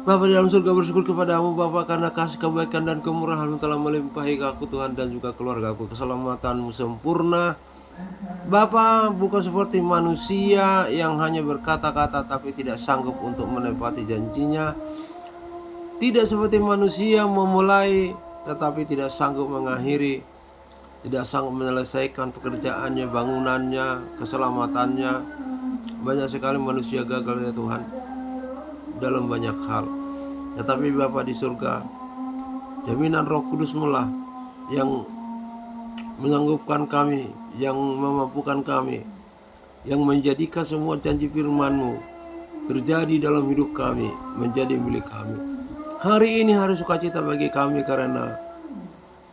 Bapa di dalam surga, bersyukur kepadamu Bapa karena kasih kebaikan dan kemurahan-Mu telah melimpahi aku Tuhan dan juga keluarga aku. Keselamatan-Mu sempurna Bapa, bukan seperti manusia yang hanya berkata-kata tapi tidak sanggup untuk menepati janjinya. Tidak seperti manusia memulai tetapi tidak sanggup mengakhiri, tidak sanggup menyelesaikan pekerjaannya, bangunannya, keselamatannya. Banyak sekali manusia gagal ya Tuhan dalam banyak hal. Tetapi Bapa di surga, jaminan Roh Kudus-Mu lah yang menyanggupkan kami, yang memampukan kami, yang menjadikan semua janji firman-Mu terjadi dalam hidup kami, menjadi milik kami. Hari ini hari sukacita bagi kami karena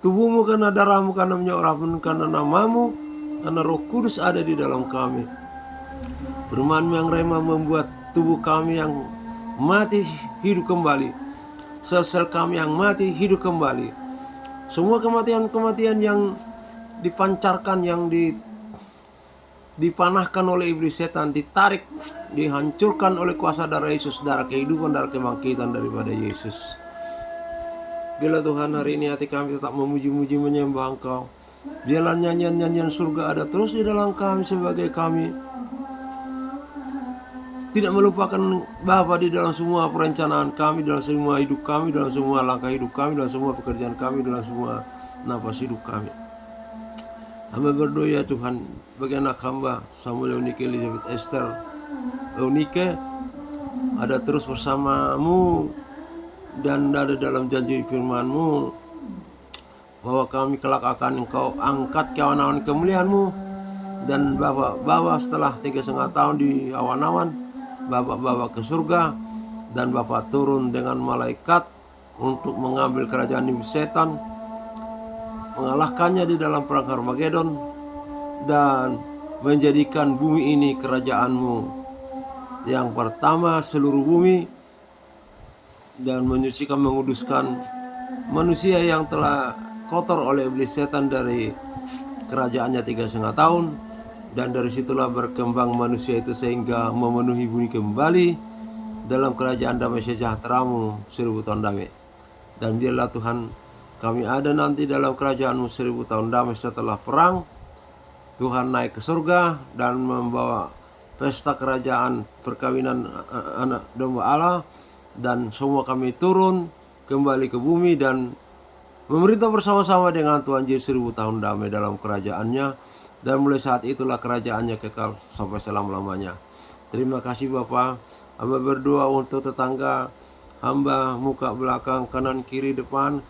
tubuh-Mu, karena darah-Mu, karena minyak urap-Mu, karena nama-Mu, karena Roh Kudus ada di dalam kami. Firman-Mu yang rema membuat tubuh kami yang mati hidup kembali, sel-sel kami yang mati hidup kembali. Semua kematian-kematian yang dipancarkan, yang dipanahkan oleh iblis setan, ditarik, dihancurkan oleh kuasa darah Yesus, darah kehidupan, darah kebangkitan daripada Yesus. Bila Tuhan hari ini hati kami tetap memuji-muji menyembah Engkau. Biarlah nyanyian-nyanyian surga ada terus di dalam kami sebagai kami tidak melupakan Bapa di dalam semua perencanaan kami, dalam semua hidup kami, dalam semua langkah hidup kami, dalam semua pekerjaan kami, dalam semua nafas hidup kami. Hamba berdoa ya Tuhan bagi anak hamba Samuel Eunike Elizabeth Esther Eunike ada terus bersama-Mu dan ada dalam janji firman-Mu bahwa kami kelak akan Engkau angkat ke awan-awan kemuliaan-Mu. Dan Bapak bawa setelah 3,5 tahun di awan-awan, Bapak bawa ke surga, dan Bapak turun dengan malaikat untuk mengambil kerajaan iblis setan, mengalahkannya di dalam perang Harmagedon, dan menjadikan bumi ini kerajaan-Mu yang pertama seluruh bumi, dan menyucikan, menguduskan manusia yang telah kotor oleh iblis setan dari kerajaannya 3,5 tahun. Dan dari situlah berkembang manusia itu sehingga memenuhi bumi kembali dalam kerajaan damai sejahtera-Mu 1000 tahun damai. Dan biarlah Tuhan kami ada nanti dalam kerajaan-Mu 1000 tahun damai setelah perang. Tuhan naik ke surga dan membawa pesta kerajaan perkawinan anak domba Allah, dan semua kami turun kembali ke bumi dan memerintah bersama-sama dengan Tuhan Yesus 1000 tahun damai dalam kerajaannya. Dan mulai saat itulah kerajaannya kekal sampai selama-lamanya. Terima kasih Bapa. Hamba berdoa untuk tetangga hamba, muka belakang, kanan, kiri, depan,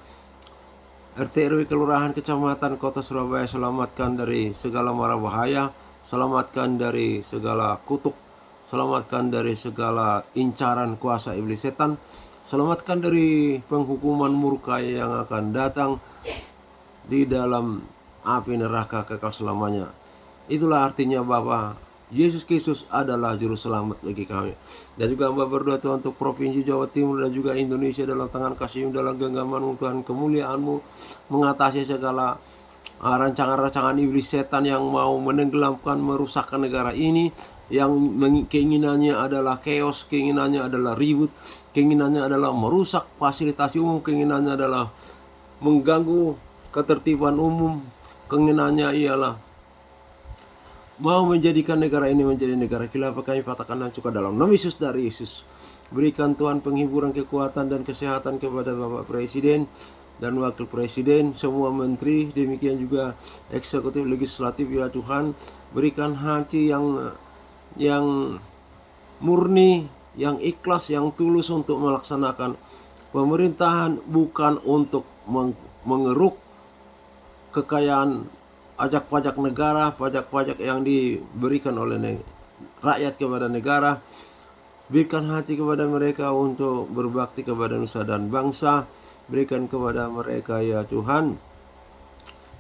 RT RW, kelurahan, kecamatan, kota Surabaya. Selamatkan dari segala mara bahaya, selamatkan dari segala kutuk, selamatkan dari segala incaran kuasa iblis setan, selamatkan dari penghukuman murka yang akan datang di dalam api neraka kekal selamanya. Itulah artinya Bapa, Yesus Kristus adalah juru selamat bagi kami. Dan juga hamba berdoa Tuhan untuk Provinsi Jawa Timur dan juga Indonesia dalam tangan kasih-Mu, dalam genggaman-Mu Tuhan, kemuliaan-Mu, mengatasi segala rancangan-rancangan iblis setan yang mau menenggelamkan, merusakkan negara ini, yang keinginannya adalah chaos, keinginannya adalah ribut, keinginannya adalah merusak fasilitas umum, keinginannya adalah mengganggu ketertiban umum, keinginannya ialah mau menjadikan negara ini menjadi negara khilafah. Kami katakan dan suka dalam nama Yesus, dari Yesus. Berikan Tuhan penghiburan, kekuatan, dan kesehatan kepada Bapak Presiden dan Wakil Presiden, semua menteri, demikian juga eksekutif, legislatif ya Tuhan. Berikan hati yang murni, yang ikhlas, yang tulus untuk melaksanakan pemerintahan, bukan untuk mengeruk kekayaan pajak-pajak negara, pajak-pajak yang diberikan oleh rakyat kepada negara. Berikan hati kepada mereka untuk berbakti kepada nusa dan bangsa. Berikan kepada mereka ya Tuhan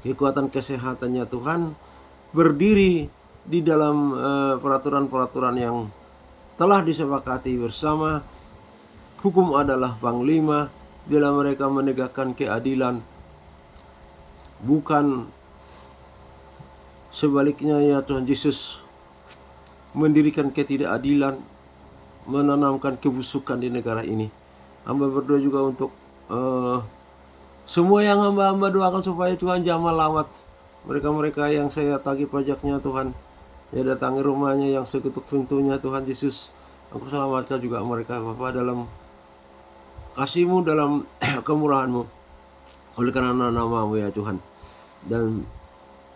kekuatan, kesehatannya Tuhan, berdiri di dalam peraturan-peraturan yang telah disepakati bersama. Hukum adalah panglima. Bila mereka menegakkan keadilan, bukan sebaliknya ya Tuhan Yesus, mendirikan ketidakadilan, menanamkan kebusukan di negara ini. Hamba berdoa juga untuk semua yang hamba doakan supaya Tuhan jamah lawat mereka-mereka yang saya tagih pajaknya Tuhan. Ya datangi rumahnya yang seketuk pintunya Tuhan Yesus. Aku selamatkan juga mereka Bapa dalam kasih-Mu, dalam kemurahan-Mu. Oleh karena nama-Mu ya Tuhan. Dan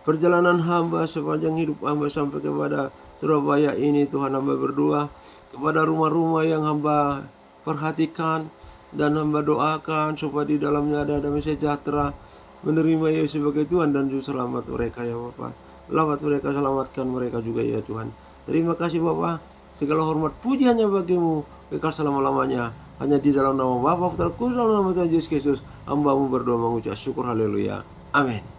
perjalanan hamba sepanjang hidup hamba sampai kepada Surabaya ini Tuhan, hamba berdoa kepada rumah-rumah yang hamba perhatikan dan hamba doakan supaya di dalamnya ada damai sejahtera, menerima Yesus sebagai Tuhan dan Juru Selamat mereka ya Bapa. Selamat mereka, selamatkan mereka juga ya Tuhan. Terima kasih Bapa. Segala hormat puji hanya bagimu kekal selama-lamanya. Hanya di dalam nama Bapa, Putra, Kudus, dalam nama Tuhan Yesus Kristus, hamba-Mu berdoa mengucap syukur, haleluya. Amin.